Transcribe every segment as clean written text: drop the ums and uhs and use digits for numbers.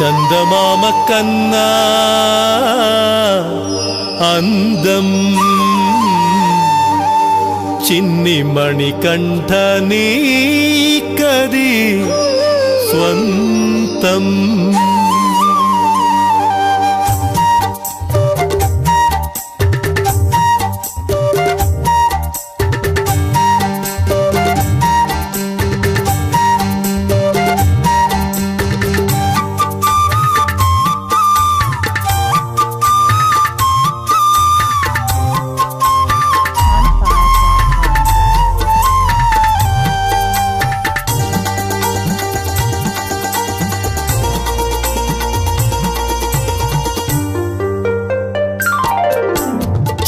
చందమామ కన్నా అందం చిన్ని మణికంఠ నీకది స్వంతం.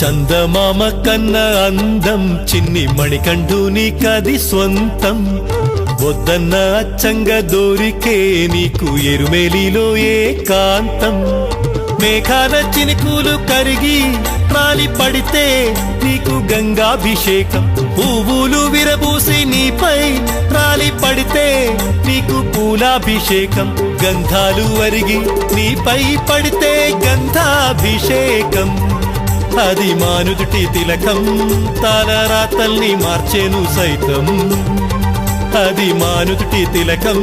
చందమామ కన్న అందం చిన్ని మణికంఠుని కది స్వంతం. వద్దన్న అచ్చంగా దొరికే నీకు ఎరుమేలిలో ఏకాంతం. మేఘాల చినుకులు కరిగి రాలి పడితే నీకు గంగాభిషేకం. పువ్వులు విరబూసి నీపై రాలి పడితే నీకు పూలాభిషేకం. గంధాలు అరిగి నీపై పడితే గంధాభిషేకం. అది మానుదుటి తిలకం తలరాతల్ని మార్చేను సైతం. అది మానుదుటి తిలకం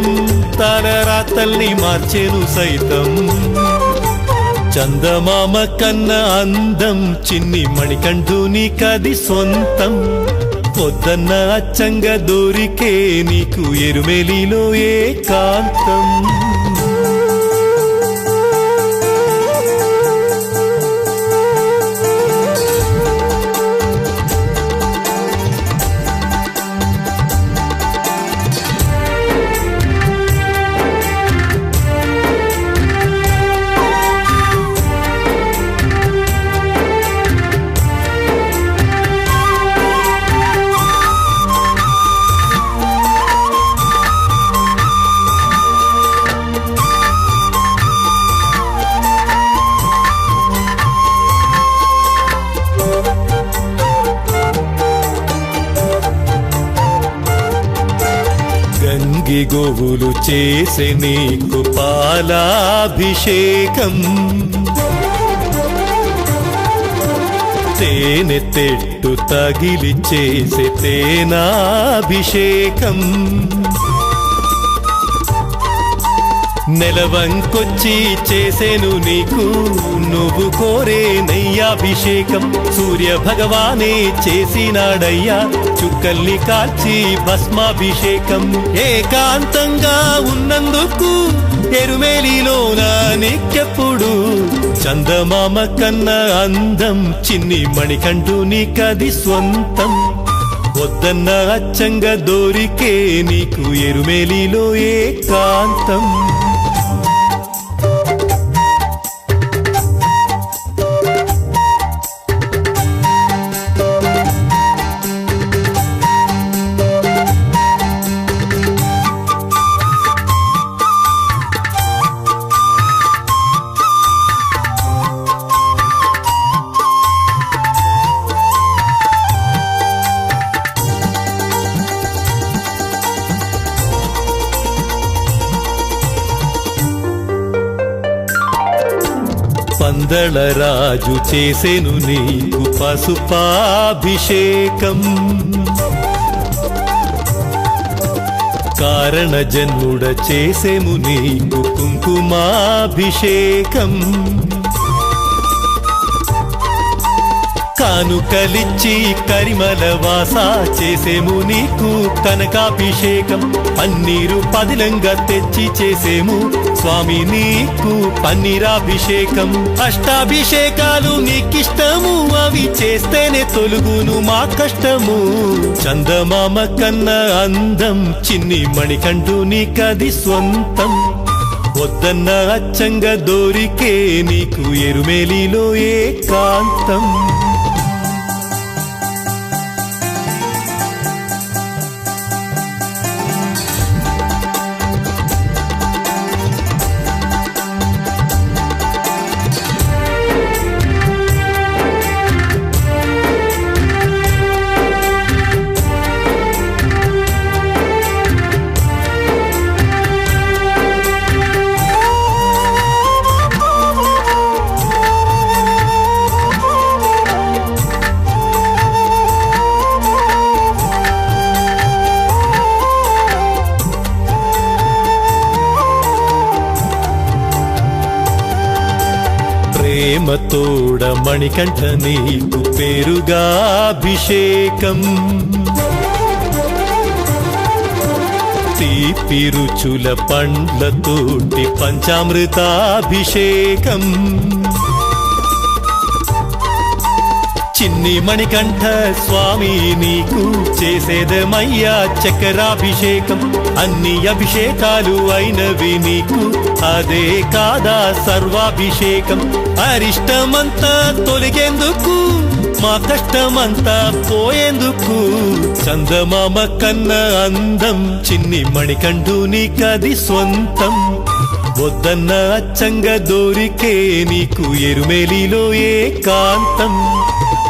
తలరాతల్ని మార్చేను సైతం. చందమామ కన్న అందం చిన్ని మణికంఠుని కది సొంతం. పొద్దన్న అచ్చంగా దొరికే నీకు ఎరుమేలిలో ఏకాంతం. గోవులు చేసే నీకు పాలాభిషేకం. తేనె తెట్టు తగిలి చేసే తేనాభిషేకం. నెలవంకొచ్చి చేసేను నీకు నువ్వు కోరే నెయ్యాభిషేకం. సూర్య భగవానే చేసినాడయ్యా చుక్కల్ని కాల్చి భస్మాభిషేకం. ఏకాంతంగా ఉన్నందుకు ఎరుమేలిలోన నీకెప్పుడు చందమామ కన్న అందం చిన్ని మణికంఠుని కది స్వంతం. వద్దన్న అచ్చంగా దొరికే నీకు ఎరుమేలిలో ఏకాంతం. పందళ రాజు చేసెను నీకు పసుపాభిషేకం. కారణ జన్ముడ చేసెము నీకు కుంకుమాభిషేకం. కానుకలిచ్చి కరిమల వాస చేసేము నీకు కనకాభిషేకం. పన్నీరు పదిలంగా తెచ్చి చేసేము స్వామి నీకు పన్నీరాభిషేకం. అష్టాభిషేకాలు నీకిష్టము అవి చేస్తేనే తొలుగును మా కష్టము. చందమామ కన్న అందం చిన్ని మణికంఠుని కది స్వంతం. వద్దన్న అచ్చంగా దొరికే నీకు ఎరుమేలిలో ఏకాంతం. ప్రేమతోడ మణికంఠ నీకు పేరుగా అభిషేకం తీపి రుచుల పండ్లతోటి పంచామృతాభిషేకం చిన్ని మణికంఠ స్వామి నీకు చేసేదమయ్యా చక్రాభిషేకం అన్ని అభిషేకాలు అయినవి నీకు అదే కాదా సర్వాభిషేకం అరిష్టమంతా తొలగేందుకు మా కష్టమంతా పోయేందుకు చందమామ కన్న అందం చిన్ని మణికంఠునికది స్వంతం వద్దన్న అచ్చంగా దోరికే నీకు ఎరుమేలిలో ఏకాంతం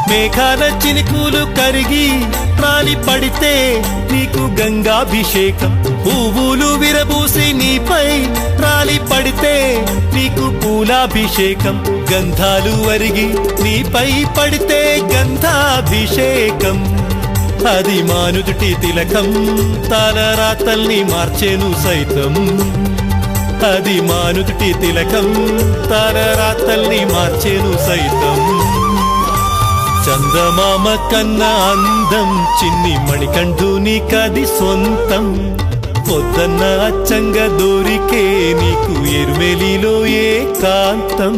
మేఘాల చినుకులు కరిగి రాలి పడితే నీకు గంగాభిషేకం పువ్వులు విరబూసి నీపై రాలి పడితే నీకు పూలాభిషేకం గంధాలు అరిగి నీపై పడితే గంధాభిషేకం అది మానుదుటి తిలకం తలరాతల్ని మార్చెను సైతం అది మానుదుటి తిలకం తలరాతల్ని మార్చెను సైతం చందమామ కన్న అందం చిన్ని మణికంఠునికది సొంతం పొద్దన్న అచ్చంగా దోరికే నీకు ఎరుమెలిలో ఏకాంతం